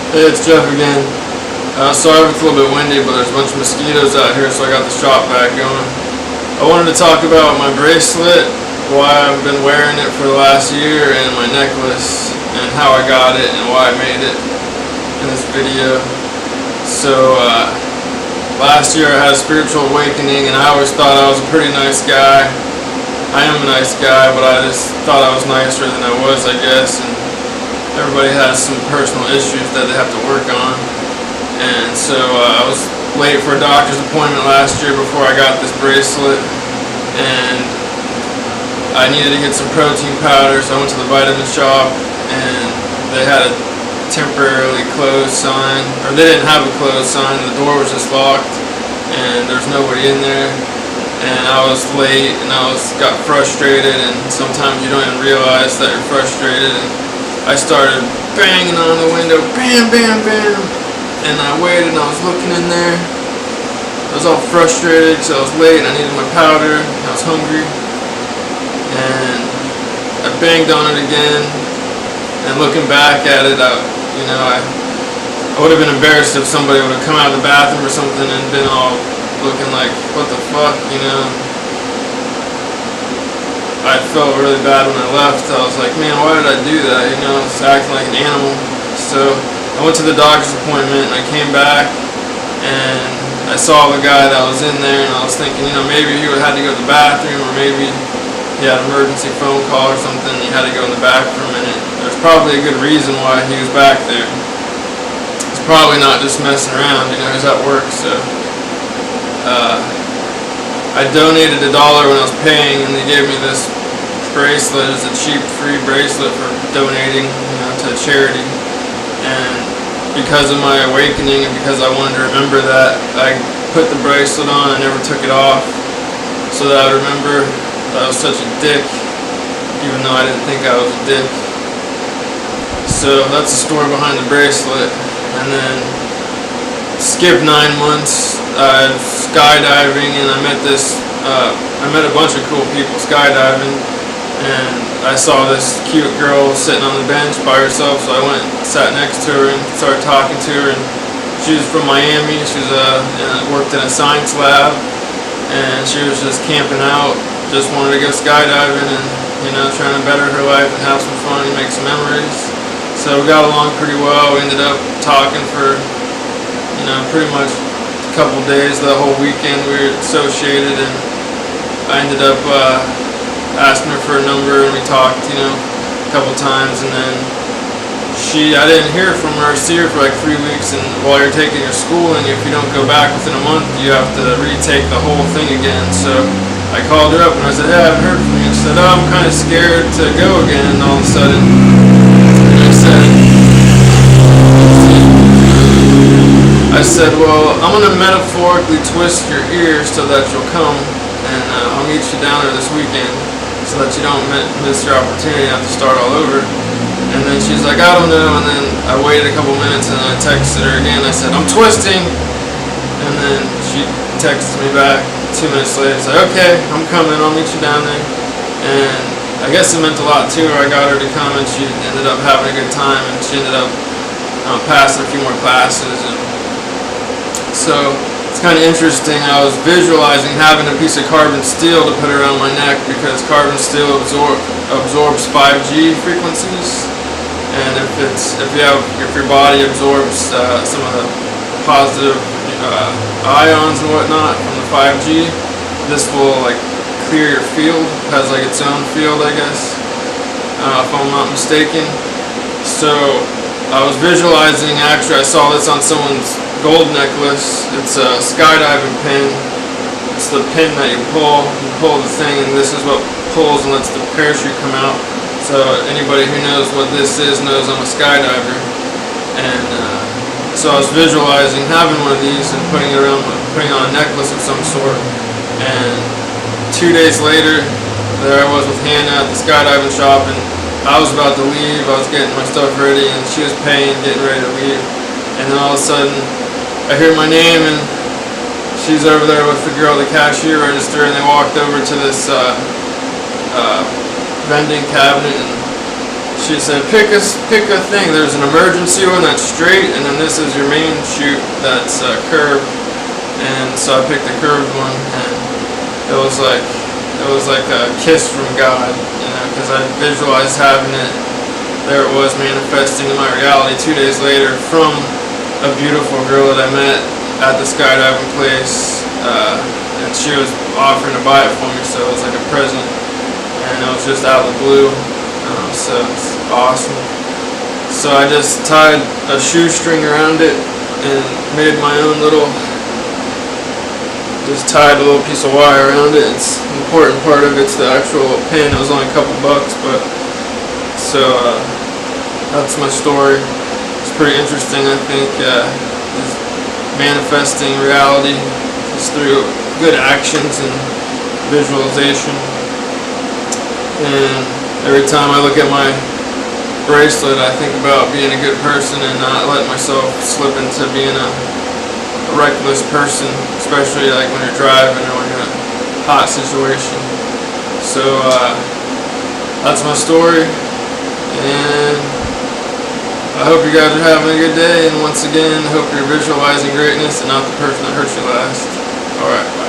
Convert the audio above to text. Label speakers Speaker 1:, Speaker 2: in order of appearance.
Speaker 1: Hey, it's Jeff again. Sorry if it's a little bit windy, but there's a bunch of mosquitoes out here, so I got the shop vac going. I wanted to talk about my bracelet, why I've been wearing it for the last year, and my necklace, and how I got it, and why I made it in this video. So, last year I had a spiritual awakening, and I always thought I was a pretty nice guy. I am a nice guy, but I just thought I was nicer than I was, I guess. And everybody has some personal issues that they have to work on. And so I was late for a doctor's appointment last year before I got this bracelet. And I needed to get some protein powder, so I went to the vitamin shop, and they had a temporarily closed sign. Or they didn't have a closed sign, the door was just locked, and there's nobody in there. And I was late, and got frustrated, and sometimes you don't even realize that you're frustrated. And I started banging on the window, bam, bam, bam. And I waited, and I was looking in there. I was all frustrated because I was late, and I needed my powder, and I was hungry. And I banged on it again. And looking back at it, I would have been embarrassed if somebody would have come out of the bathroom or something and been all looking like, what the fuck, I felt really bad when I left. I was like, man, why did I do that? I was acting like an animal. So I went to the doctor's appointment, and I came back, and I saw the guy that was in there, and I was thinking, maybe he would have had to go to the bathroom, or maybe he had an emergency phone call or something, and he had to go in the back for a minute. There's probably a good reason why he was back there. He's probably not just messing around, he's at work, so. I donated $1 when I was paying, and they gave me this bracelet. It's a cheap, free bracelet for donating, to charity. And because of my awakening, and because I wanted to remember that, I put the bracelet on. I never took it off, so that I remember that I was such a dick, even though I didn't think I was a dick. So that's the story behind the bracelet. And then skip 9 months. Skydiving, and I met a bunch of cool people skydiving, and I saw this cute girl sitting on the bench by herself, so I went and sat next to her and started talking to her. And she was from Miami. She was worked in a science lab, and she was just camping out, just wanted to go skydiving, and trying to better her life and have some fun and make some memories. So we got along pretty well. We ended up talking for pretty much couple days. The whole weekend we were associated, and I ended up asking her for a number, and we talked a couple times. And then I didn't hear from her. See her for like 3 weeks, and while you're taking your schooling, if you don't go back within a month, you have to retake the whole thing again. So I called her up, and I said, hey, I haven't heard from you. And she said, oh, I'm kind of scared to go again all of a sudden. And I said, well, I'm going to metaphorically twist your ear so that you'll come, and I'll meet you down there this weekend so that you don't miss your opportunity and have to start all over. And then she's like, I don't know. And then I waited a couple minutes, and I texted her again. I said, I'm twisting. And then she texted me back 2 minutes later. Said, okay, I'm coming. I'll meet you down there. And I guess it meant a lot to her. I got her to come, and she ended up having a good time, and she ended up passing a few more classes. And so it's kind of interesting. I was visualizing having a piece of carbon steel to put around my neck, because carbon steel absorbs 5G frequencies, and if your body absorbs some of the positive ions and whatnot from the 5G, this will clear your field. It has its own field, I guess, if I'm not mistaken. So I was visualizing. Actually, I saw this on someone's gold necklace. It's a skydiving pin. It's the pin that you pull the thing, and this is what pulls and lets the parachute come out. So anybody who knows what this is knows I'm a skydiver. And so I was visualizing having one of these and putting on a necklace of some sort. And 2 days later, there I was with Hannah at the skydiving shop, and I was about to leave. I was getting my stuff ready, and she was paying, getting ready to leave. And then all of a sudden, I hear my name, and she's over there with the girl at the cashier register, and they walked over to this vending cabinet, and she said, pick a thing. There's an emergency one that's straight, and then this is your main chute that's curved. And so I picked the curved one, and it was like a kiss from God, because I visualized having it. There it was, manifesting in my reality 2 days later from a beautiful girl that I met at the skydiving place, and she was offering to buy it for me, so it was like a present, and it was just out of the blue, so it's awesome. So I just tied a shoestring around it and made my own just tied a little piece of wire around it. It's an important part of it's the actual pin. It was only a couple bucks, but so that's my story. It's pretty interesting, I think. Just manifesting reality just through good actions and visualization. And every time I look at my bracelet, I think about being a good person and not letting myself slip into being a reckless person, especially like when you're driving or when you're in a hot situation. So that's my story, and I hope you guys are having a good day, and once again, I hope you're visualizing greatness and not the person that hurt you last. Alright, bye.